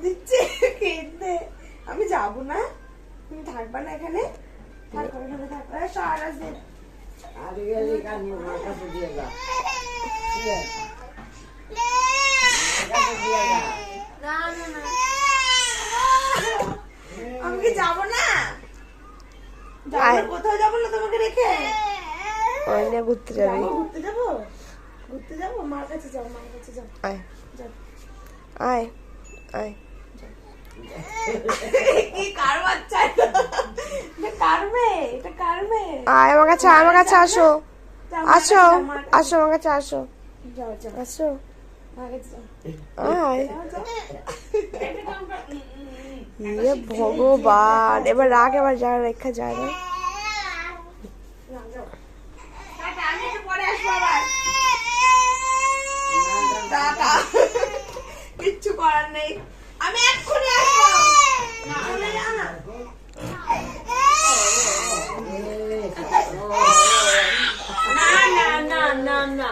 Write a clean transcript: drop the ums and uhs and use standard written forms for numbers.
দিচ্ছে কেঁদে। আমি যাবো না, তুমি থাকবা না এখানে, থাকো এখানে থাকো। সারা দিন আমি কি যাবো না? কোথাও যাবো না তোমাকে রেখে। ঘুরতে যাবি? ঘুরতে যাবো, ঘুরতে যাবো, মার কাছে যাও, মার কাছে যাও। আয় যাও, আয় আয়। কি কার বাচ্চা এটা? কার মেয়ে? এটা কার মেয়ে? আয় আমার কাছে, আমার কাছে আসো, আসো আসো আমার কাছে আসো, যাও যাও, আসো মার কাছে যাও। আয়। যাও, যাও। ইয়ে ভগবান, এবার রাখ, এবার যা রেখা যায় না। যাও, যাও। টাটা, আমি একটু পরে আসবো আবার। টাটা। কিচ্ছু করার নেই, আমি এক্ষুনি আসবো। চলে যাও না। না না না না না।